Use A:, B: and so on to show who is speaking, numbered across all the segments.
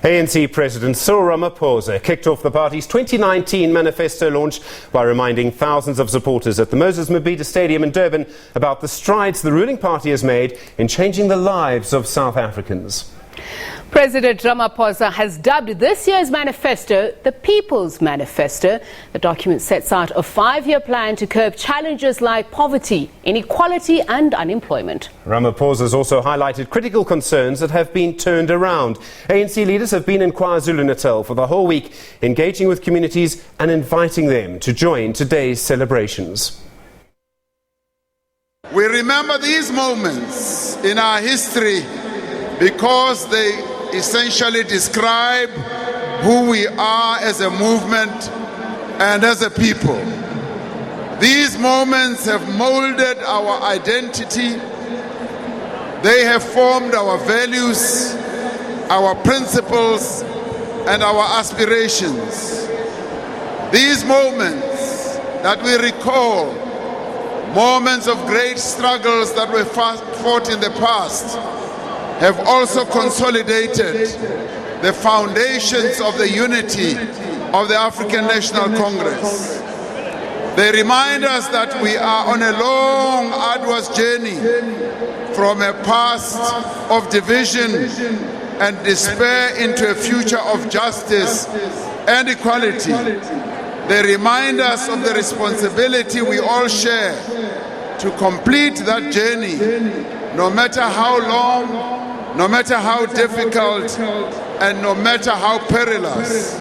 A: ANC President Cyril Ramaphosa kicked off the party's 2019 Manifesto launch by reminding thousands of supporters at the Moses Mabhida Stadium in Durban about the strides the ruling party has made in changing the lives of South Africans.
B: President Ramaphosa has dubbed this year's manifesto the People's Manifesto. The document sets out a 5-year plan to curb challenges like poverty, inequality and unemployment.
A: Ramaphosa has also highlighted critical concerns that have been turned around. ANC leaders have been in KwaZulu-Natal for the whole week, engaging with communities and inviting them to join today's celebrations.
C: We remember these moments in our history because they essentially describe who we are as a movement and as a people. These moments have molded our identity. They have formed our values, our principles, and our aspirations. These moments that we recall, moments of great struggles that were fought in the past, have also consolidated the foundations of the unity of the African National Congress. They remind us that we are on a long, arduous journey from a past of division and despair into a future of justice and equality. They remind us of the responsibility we all share to complete that journey, no matter how long, no matter how difficult, and no matter how perilous.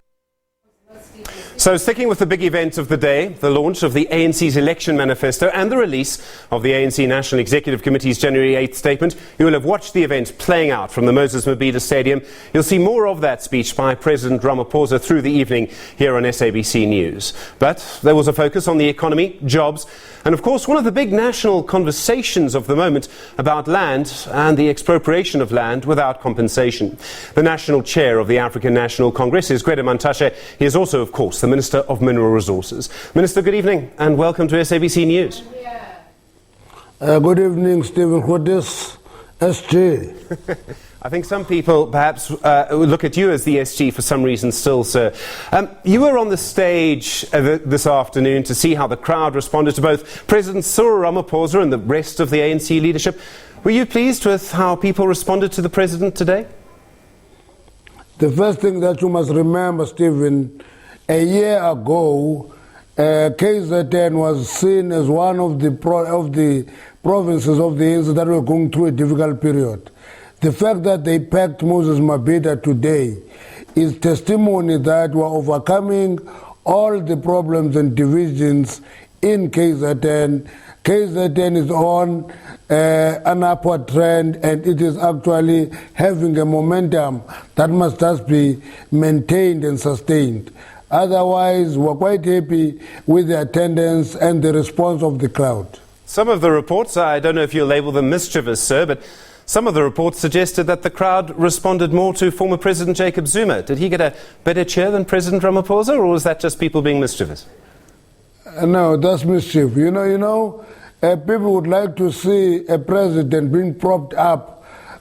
A: So sticking with the big event of the day, the launch of the ANC's election manifesto and the release of the ANC National Executive Committee's January 8th statement, you will have watched the event playing out from the Moses Mabhida Stadium. You'll see more of that speech by President Ramaphosa through the evening here on SABC News. But there was a focus on the economy, jobs, and of course one of the big national conversations of the moment about land and the expropriation of land without compensation. The national chair of the African National Congress is Gwede Mantashe. He is also, of course, the Minister of Mineral Resources. Minister, good evening and welcome to SABC News.
D: Good evening, Stephen. What is SG?
A: I think some people perhaps look at you as the SG for some reason still, sir. You were on the stage this afternoon to see how the crowd responded to both President Cyril Ramaphosa and the rest of the ANC leadership. Were you pleased with how people responded to the President today?
D: The first thing that you must remember, Stephen, a year ago, KZN was seen as one of the provinces of the ANC that were going through a difficult period. The fact that they packed Moses Mabida today is testimony that we're overcoming all the problems and divisions in KZN. KZN is on an upward trend and it is actually having a momentum that must just be maintained and sustained. Otherwise, we're quite happy with the attendance and the response of the crowd.
A: Some of the reports, I don't know if you'll label them mischievous, sir, but some of the reports suggested that the crowd responded more to former President Jacob Zuma. Did he get a better cheer than President Ramaphosa, or was that just people being mischievous?
D: No, that's mischief. People would like to see a president being propped up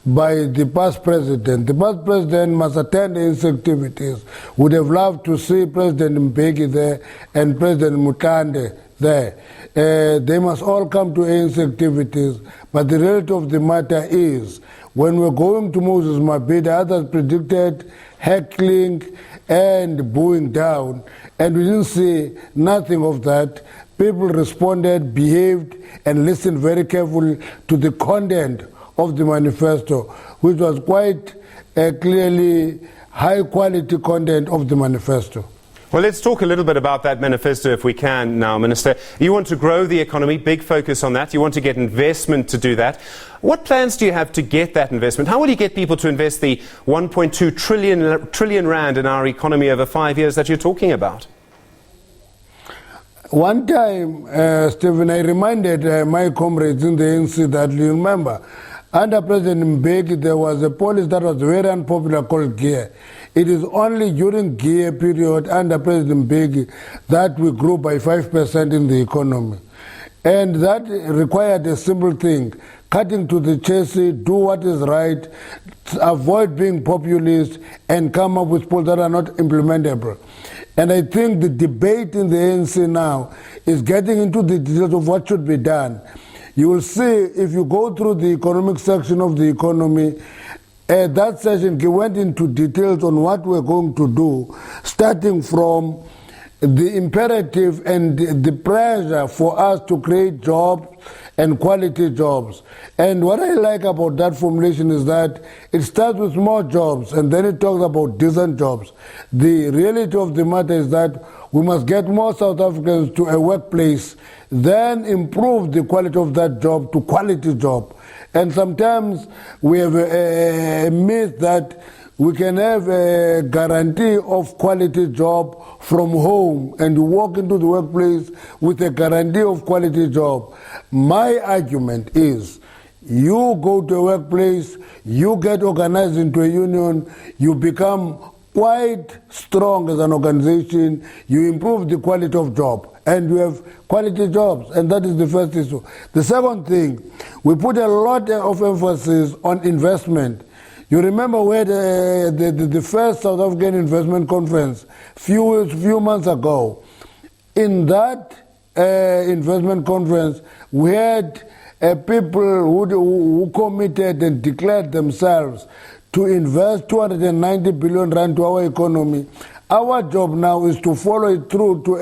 D: by the past president. The past president must attend ANC activities. Would have loved to see President Mbeki there and President Mutande there. They must all come to ANC activities. But the reality of the matter is, when we're going to Moses Mabhida, others predicted heckling and booing down, and we didn't see nothing of that. People responded, behaved, and listened very carefully to the content of the manifesto, which was quite clearly high-quality content of the manifesto.
A: Well, let's talk a little bit about that manifesto if we can now, Minister. You want to grow the economy, big focus on that. You want to get investment to do that. What plans do you have to get that investment? How will you get people to invest the 1.2 trillion rand in our economy over 5 years that you're talking about?
D: One time, Stephen, I reminded my comrades in the ANC that, you remember, under President Mbeki, there was a policy that was very unpopular called GEAR. It is only during GEAR period under President Mbeki that we grew by 5% in the economy. And that required a simple thing, cutting to the chase, do what is right, avoid being populist, and come up with polls that are not implementable. And I think the debate in the ANC now is getting into the details of what should be done. You will see, if you go through the economic section of the economy, that session went into details on what we're going to do, starting from the imperative and the pressure for us to create jobs and quality jobs. And what I like about that formulation is that it starts with more jobs and then it talks about decent jobs. The reality of the matter is that we must get more South Africans to a workplace, then improve the quality of that job to quality job. And sometimes we have a myth that we can have a guarantee of quality job from home and you walk into the workplace with a guarantee of quality job. My argument is you go to a workplace, you get organized into a union, you become quite strong as an organization, you improve the quality of job and you have quality jobs, and that is the first issue. The second thing, we put a lot of emphasis on investment. You remember where the first South African investment conference few months ago. In that investment conference, we had people who committed and declared themselves to invest 290 billion rand to our economy. Our job now is to follow it through to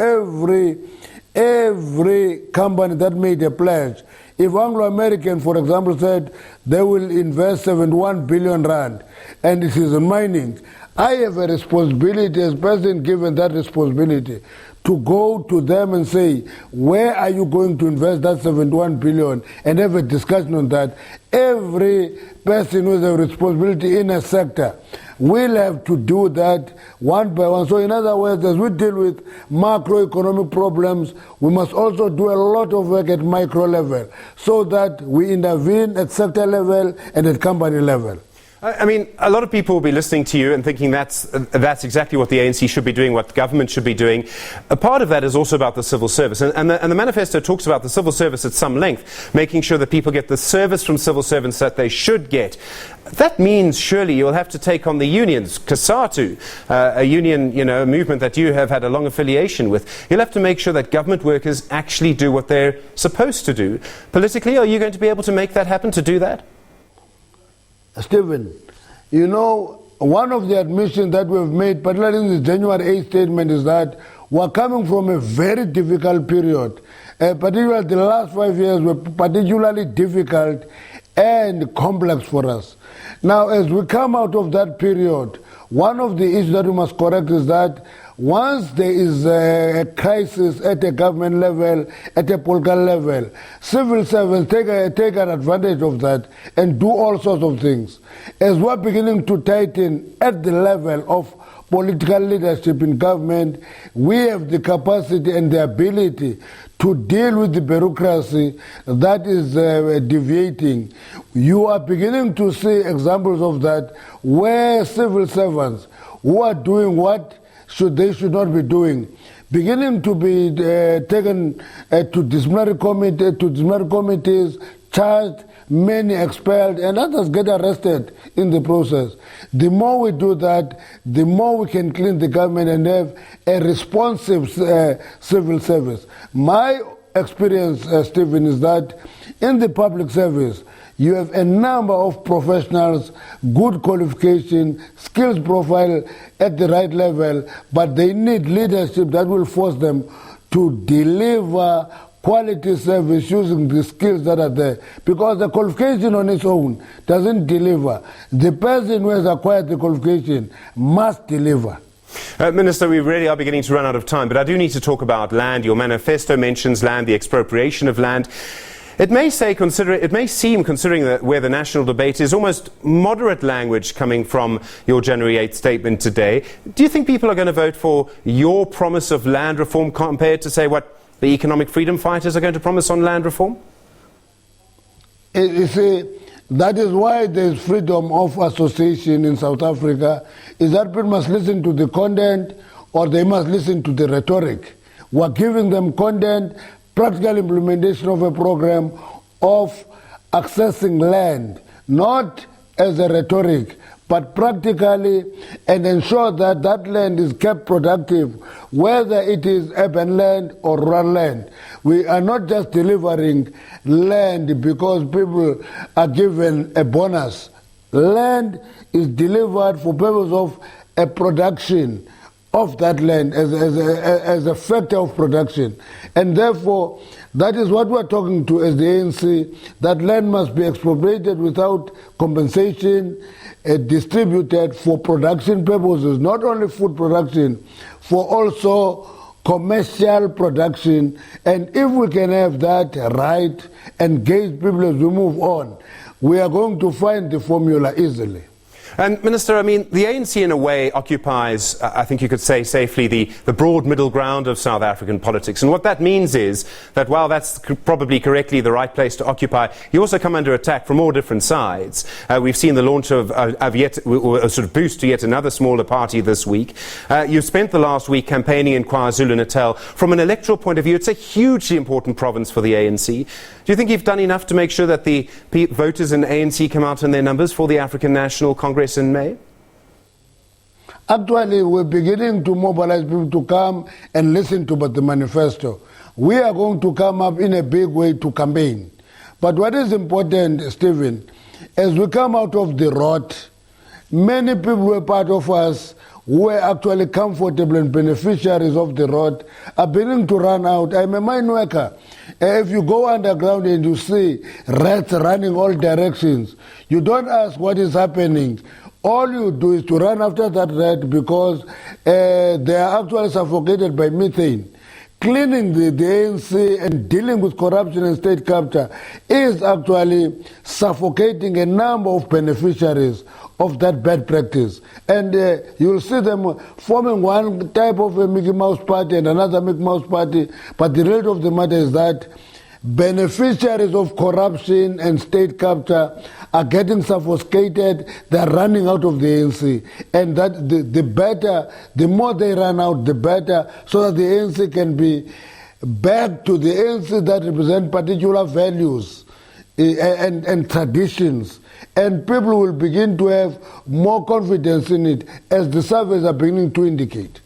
D: every company that made a pledge. If Anglo-American, for example, said they will invest 71 billion rand and it is in mining, I have a responsibility as president given that responsibility to go to them and say, where are you going to invest that 71 billion, and have a discussion on that. Every person with a responsibility in a sector will have to do that one by one. So in other words, as we deal with macroeconomic problems, we must also do a lot of work at micro level so that we intervene at sector level and at company level.
A: I mean, a lot of people will be listening to you and thinking that's exactly what the ANC should be doing, what the government should be doing. A part of that is also about the civil service. And the manifesto talks about the civil service at some length, making sure that people get the service from civil servants that they should get. That means surely you'll have to take on the unions, COSATU, a union, a movement that you have had a long affiliation with. You'll have to make sure that government workers actually do what they're supposed to do. Politically, are you going to be able to make that happen, to do that?
D: Stephen, one of the admissions that we've made, particularly in the January 8th statement, is that we're coming from a very difficult period. Particularly the last 5 years were particularly difficult and complex for us. Now, as we come out of that period, one of the issues that we must correct is that once there is a crisis at a government level, at a political level, civil servants take an advantage of that and do all sorts of things. As we're beginning to tighten at the level of political leadership in government, we have the capacity and the ability to deal with the bureaucracy that is deviating. You are beginning to see examples of that where civil servants who are doing what they should not be doing, beginning to be taken to disciplinary committees, charged, many expelled, and others get arrested in the process. The more we do that, the more we can clean the government and have a responsive civil service. My experience, Stephen, is that in the public service, you have a number of professionals, good qualification, skills profile at the right level, but they need leadership that will force them to deliver quality service using the skills that are there. Because the qualification on its own doesn't deliver. The person who has acquired the qualification must deliver.
A: Minister, we really are beginning to run out of time, but I do need to talk about land. Your manifesto mentions land, the expropriation of land. It may seem, considering where the national debate is, almost moderate language coming from your January 8th statement today. Do you think people are going to vote for your promise of land reform compared to, say, what the economic freedom fighters are going to promise on land reform?
D: You see, that is why there is freedom of association in South Africa, is that people must listen to the content or they must listen to the rhetoric. We're giving them content, practical implementation of a program of accessing land, not as a rhetoric, but practically, and ensure that that land is kept productive, whether it is urban land or rural land. We are not just delivering land because people are given a bonus. Land is delivered for purpose of a production of that land as a factor of production. And therefore, that is what we're talking to as the ANC, that land must be expropriated without compensation, distributed for production purposes, not only food production, for also commercial production. And if we can have that right, engage people as we move on, we are going to find the formula easily.
A: And Minister, I mean, the ANC in a way occupies, I think you could say safely, the broad middle ground of South African politics. And what that means is that while that's probably correctly the right place to occupy, you also come under attack from all different sides. We've seen the launch of yet a sort of boost to yet another smaller party this week. You've spent the last week campaigning in KwaZulu-Natal. From an electoral point of view, it's a hugely important province for the ANC. Do you think you've done enough to make sure that the voters in ANC come out in their numbers for the African National Congress in May?
D: Actually, we're beginning to mobilize people to come and listen to the manifesto. We are going to come up in a big way to campaign. But what is important, Stephen, as we come out of the rot, many people were part of us who were actually comfortable and beneficiaries of the rot are beginning to run out. I'm a mine worker. If you go underground and you see rats running all directions, you don't ask what is happening. All you do is to run after that rat because they are actually suffocated by methane. Cleaning the ANC and dealing with corruption and state capture is actually suffocating a number of beneficiaries of that bad practice. And you'll see them forming one type of a Mickey Mouse party and another Mickey Mouse party. But the reality of the matter is that beneficiaries of corruption and state capture are getting suffocated. They're running out of the ANC. And that the more they run out, the better, so that the ANC can be back to the ANC that represent particular values and traditions. And people will begin to have more confidence in it, as the surveys are beginning to indicate.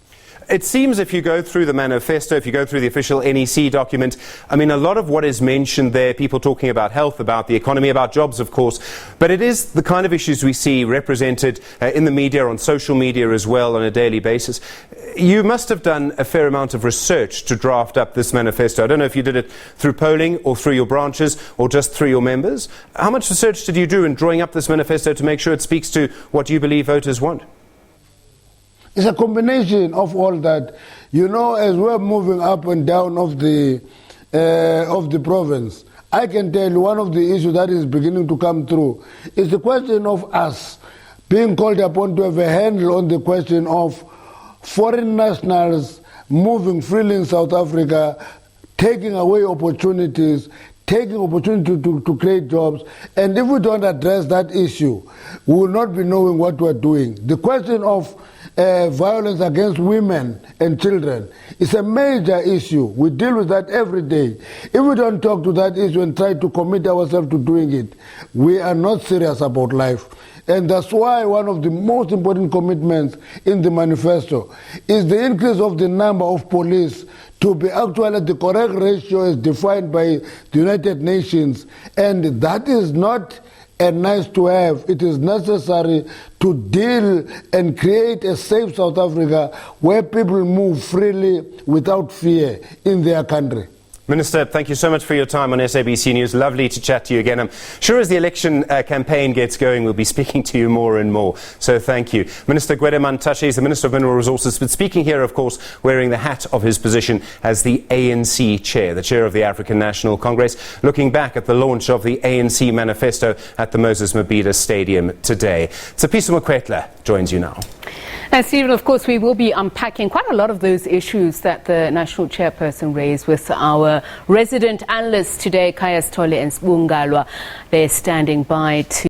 A: It seems if you go through the manifesto, if you go through the official NEC document, I mean, a lot of what is mentioned there, people talking about health, about the economy, about jobs, of course, but it is the kind of issues we see represented in the media, on social media as well, on a daily basis. You must have done a fair amount of research to draft up this manifesto. I don't know if you did it through polling or through your branches or just through your members. How much research did you do in drawing up this manifesto to make sure it speaks to what you believe voters want?
D: It's a combination of all that. You know, as we're moving up and down of the province, I can tell you one of the issues that is beginning to come through is the question of us being called upon to have a handle on the question of foreign nationals moving freely in South Africa, taking away opportunities, taking opportunity to create jobs. And if we don't address that issue, we will not be knowing what we're doing. The question of violence against women and children is a major issue. We deal with that every day. If we don't talk to that issue and try to commit ourselves to doing it, we are not serious about life. And that's why one of the most important commitments in the manifesto is the increase of the number of police to be actually the correct ratio as defined by the United Nations. And that is not a nice to have. It is necessary to deal and create a safe South Africa where people move freely without fear in their country.
A: Minister, thank you so much for your time on SABC News. Lovely to chat to you again. I'm sure as the election campaign gets going, we'll be speaking to you more and more. So thank you. Minister Gwede Mantashe is the Minister of Mineral Resources, but speaking here, of course, wearing the hat of his position as the ANC chair, the chair of the African National Congress, looking back at the launch of the ANC Manifesto at the Moses Mabhida Stadium today. Tsepiso Mokwetla joins you now.
B: And Cyril, of course, we will be unpacking quite a lot of those issues that the national chairperson raised with our resident analysts today, Kaya Stole and Bungalwa. They're standing by to